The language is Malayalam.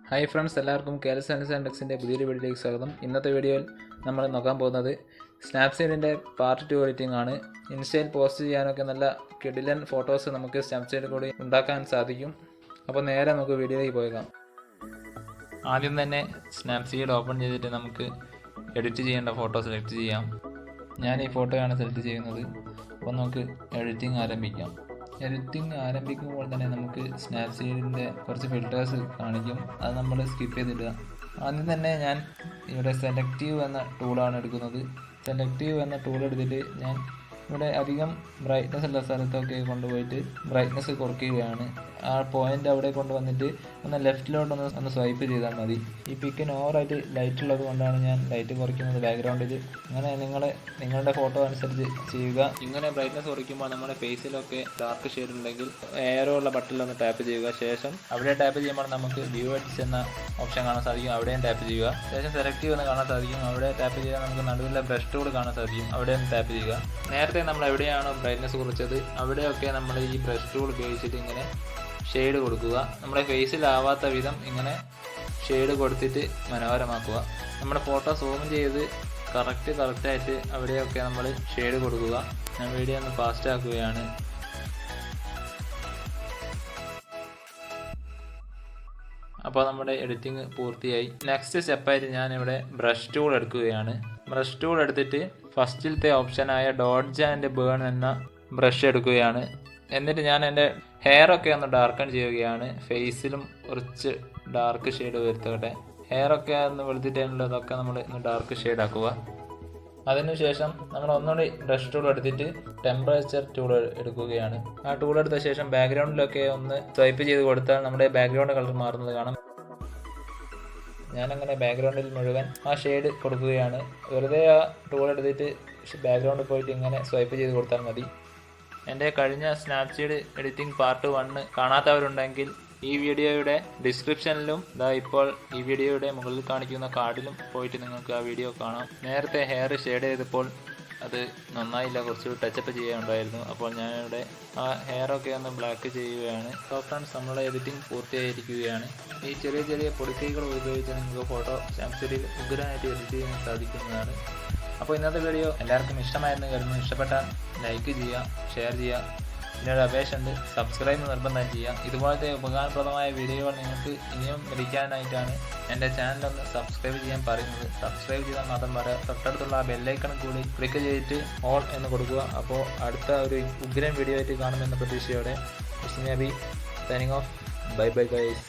ഹായ് ഫ്രണ്ട്സ്, എല്ലാവർക്കും Kl77 ടെക്സിൻ്റെ പുതിയൊരു വീഡിയോയിലേക്ക് സ്വാഗതം. ഇന്നത്തെ വീഡിയോയിൽ നമ്മൾ നോക്കാൻ പോകുന്നത് സ്നാപ്സീഡിൻ്റെ പാർട്ട് 2 എഡിറ്റിംഗ് ആണ്. ഇൻസ്റ്റയിൽ പോസ്റ്റ് ചെയ്യാനൊക്കെ നല്ല കിടിലൻ ഫോട്ടോസ് നമുക്ക് സ്നാപ്സീഡിൽ കൂടി ഉണ്ടാക്കാൻ സാധിക്കും. അപ്പോൾ നേരെ നമുക്ക് വീഡിയോയിലേക്ക് പോയേക്കാം. ആദ്യം തന്നെ സ്നാപ്സീഡ് ഓപ്പൺ ചെയ്തിട്ട് നമുക്ക് എഡിറ്റ് ചെയ്യേണ്ട ഫോട്ടോ സെലക്ട് ചെയ്യാം. ഞാൻ ഈ ഫോട്ടോയാണ് സെലക്ട് ചെയ്യുന്നത്. അപ്പോൾ നമുക്ക് എഡിറ്റിംഗ് ആരംഭിക്കാം. എഡിറ്റിംഗ് ആരംഭിക്കുമ്പോൾ തന്നെ നമുക്ക് സ്നാപ്സീഡിൻ്റെ കുറച്ച് ഫിൽറ്റേഴ്സ് കാണിക്കും. അത് നമ്മൾ സ്കിപ്പ് ചെയ്തിടുക. ആദ്യം തന്നെ ഞാൻ ഇവിടെ സെലക്റ്റീവ് എന്ന ടൂളാണ് എടുക്കുന്നത്. സെലക്റ്റീവ് എന്ന ടൂൾ എടുത്തിട്ട് ഞാൻ ഇവിടെ അധികം ബ്രൈറ്റ്നസ് ഉള്ള സ്ഥലത്തൊക്കെ കൊണ്ടുപോയിട്ട് ബ്രൈറ്റ്നസ് കുറയ്ക്കുകയാണ്. ആ പോയിൻ്റ് അവിടെ കൊണ്ടുവന്നിട്ട് ഒന്ന് ലെഫ്റ്റിലോട്ടൊന്ന് സ്വൈപ്പ് ചെയ്താൽ മതി. ഈ പിക്കിന് ഓവറായിട്ട് ലൈറ്റ് ഉള്ളത് കൊണ്ടാണ് ഞാൻ ലൈറ്റ് കുറയ്ക്കുന്നത് ബാക്ക്ഗ്രൗണ്ടിൽ. അങ്ങനെ നിങ്ങളുടെ ഫോട്ടോ അനുസരിച്ച് ചെയ്യുക. ഇങ്ങനെ ബ്രൈറ്റ്നസ് കുറയ്ക്കുമ്പോൾ നമ്മുടെ ഫേസിലൊക്കെ ഡാർക്ക് ഷെയ്ഡ് ഉണ്ടെങ്കിൽ എയറോ ഉള്ള ബട്ടണിലൊന്ന് ടാപ്പ് ചെയ്യുക. ശേഷം അവിടെ ടാപ്പ് ചെയ്യുമ്പോൾ നമുക്ക് വ്യൂ എഡിറ്റ്സ് എന്ന ഓപ്ഷൻ കാണാൻ സാധിക്കും. അവിടെയും ടാപ്പ് ചെയ്യുക. ശേഷം സെലക്റ്റീവ് എന്ന് കാണാൻ സാധിക്കും. അവിടെ ടാപ്പ് ചെയ്താൽ നമുക്ക് നടുവിലെ ബ്രഷ് ടൂൾ കാണാൻ സാധിക്കും. അവിടെയും ടാപ്പ് ചെയ്യുക. നേരത്തെ നമ്മൾ എവിടെയാണോ ബ്രൈറ്റ്നസ് കുറച്ചത് അവിടെയൊക്കെ നമ്മൾ ഈ ബ്രഷ് ടൂൾ ഉപയോഗിച്ചിട്ട് ഇങ്ങനെ ഷെയ്ഡ് കൊടുക്കുക. നമ്മുടെ ഫേസിലാവാത്ത വിധം ഇങ്ങനെ ഷെയ്ഡ് കൊടുത്തിട്ട് മനോഹരമാക്കുക. നമ്മുടെ ഫോട്ടോ സൂം ചെയ്ത് കറക്റ്റായിട്ട് അവിടെയൊക്കെ നമ്മൾ ഷെയ്ഡ് കൊടുക്കുക. ഞാൻ വീഡിയോ ഒന്ന് ഫാസ്റ്റ് ആക്കുകയാണ്. അപ്പോൾ നമ്മുടെ എഡിറ്റിംഗ് പൂർത്തിയായി. നെക്സ്റ്റ് സ്റ്റെപ്പായിട്ട് ഞാനിവിടെ ബ്രഷ് ടൂൾ എടുക്കുകയാണ്. ബ്രഷ് ടൂൾ എടുത്തിട്ട് ഫസ്റ്റിലത്തെ ഓപ്ഷനായ ഡോഡ്ജ് ആൻഡ് ബേൺ എന്ന ബ്രഷ് എടുക്കുകയാണ്. എന്നിട്ട് ഞാൻ എൻ്റെ ഹെയറൊക്കെ ഒന്ന് ഡാർക്കൺ ചെയ്യുകയാണ്. ഫേസിലും കുറച്ച് ഡാർക്ക് ഷെയ്ഡ് വരുത്തട്ടെ. ഹെയറൊക്കെ ഒന്ന് വെളുത്തിട്ടുള്ളതൊക്കെ നമ്മൾ ഒന്ന് ഡാർക്ക് ഷെയ്ഡ് ആക്കുക. അതിനുശേഷം നമ്മൾ ഒന്നുകൂടി ബ്രഷ് ടൂൾ എടുത്തിട്ട് ടെമ്പറേച്ചർ ടൂൾ എടുക്കുകയാണ്. ആ ടൂൾ എടുത്ത ശേഷം ബാക്ക്ഗ്രൗണ്ടിലൊക്കെ ഒന്ന് സ്വൈപ്പ് ചെയ്ത് കൊടുത്താൽ നമ്മുടെ ബാക്ക്ഗ്രൗണ്ട് കളർ മാറുന്നത് കാണാം. ഞാനങ്ങനെ ബാക്ക്ഗ്രൗണ്ടിൽ മുഴുവൻ ആ ഷെയ്ഡ് കൊടുക്കുകയാണ്. വെറുതെ ആ ടൂൾ എടുത്തിട്ട് ബാക്ക്ഗ്രൗണ്ടിൽ പോയിട്ട് ഇങ്ങനെ സ്വൈപ്പ് ചെയ്ത് കൊടുത്താൽ മതി. എൻ്റെ കഴിഞ്ഞ സ്നാപ്സീഡ് എഡിറ്റിംഗ് പാർട്ട് 1 കാണാത്തവരുണ്ടെങ്കിൽ ഈ വീഡിയോയുടെ ഡിസ്ക്രിപ്ഷനിലും ഇപ്പോൾ ഈ വീഡിയോയുടെ മുകളിൽ കാണിക്കുന്ന കാർഡിലും പോയിട്ട് നിങ്ങൾക്ക് ആ വീഡിയോ കാണാം. നേരത്തെ ഹെയർ ഷെയ്ഡ് ചെയ്തപ്പോൾ അത് നന്നായില്ല, കുറച്ച് ടച്ചപ്പ് ചെയ്യാനുണ്ടായിരുന്നു. അപ്പോൾ ഞാനിവിടെ ആ ഹെയറൊക്കെ ഒന്ന് ബ്ലാക്ക് ചെയ്യുകയാണ്. അപ്പോൾ ഫ്രണ്ട്സ്, നമ്മുടെ എഡിറ്റിംഗ് പൂർത്തിയായിരിക്കുകയാണ്. ഈ ചെറിയ പൊടിക്കൈകൾ ഉപയോഗിച്ച് നിങ്ങൾക്ക് ഫോട്ടോ സ്നാപ്സീഡിൽ ഉഗ്രനായിട്ട് എഡിറ്റ് ചെയ്യാൻ സാധിക്കുന്നതാണ്. അപ്പോൾ ഇന്നത്തെ വീഡിയോ എല്ലാവർക്കും ഇഷ്ടമായിരുന്നു കരുതുന്നു. ഇഷ്ടപ്പെട്ടാൽ ലൈക്ക് ചെയ്യുക, ഷെയർ ചെയ്യുക. ഇതിനൊരു അപേക്ഷയുണ്ട്, സബ്സ്ക്രൈബ് നിർബന്ധം ചെയ്യുക. ഇതുപോലത്തെ ഉപകാരപ്രദമായ വീഡിയോകൾ നിങ്ങൾക്ക് ഇനിയും ലഭിക്കാനായിട്ടാണ് എൻ്റെ ചാനലൊന്ന് സബ്സ്ക്രൈബ് ചെയ്യാൻ പറയുന്നത്. സബ്സ്ക്രൈബ് ചെയ്താൽ മാത്രം പറയാം. തൊട്ടടുത്തുള്ള ആ ബെല്ലൈക്കൺ കൂടി ക്ലിക്ക് ചെയ്തിട്ട് ഓൾ എന്ന് കൊടുക്കുക. അപ്പോൾ അടുത്ത ഒരു ഉഗ്രൻ വീഡിയോ ആയിട്ട് കാണുമെന്ന പ്രതീക്ഷയോടെ 𝓡EQUIREMENTS signing off. Bye guys.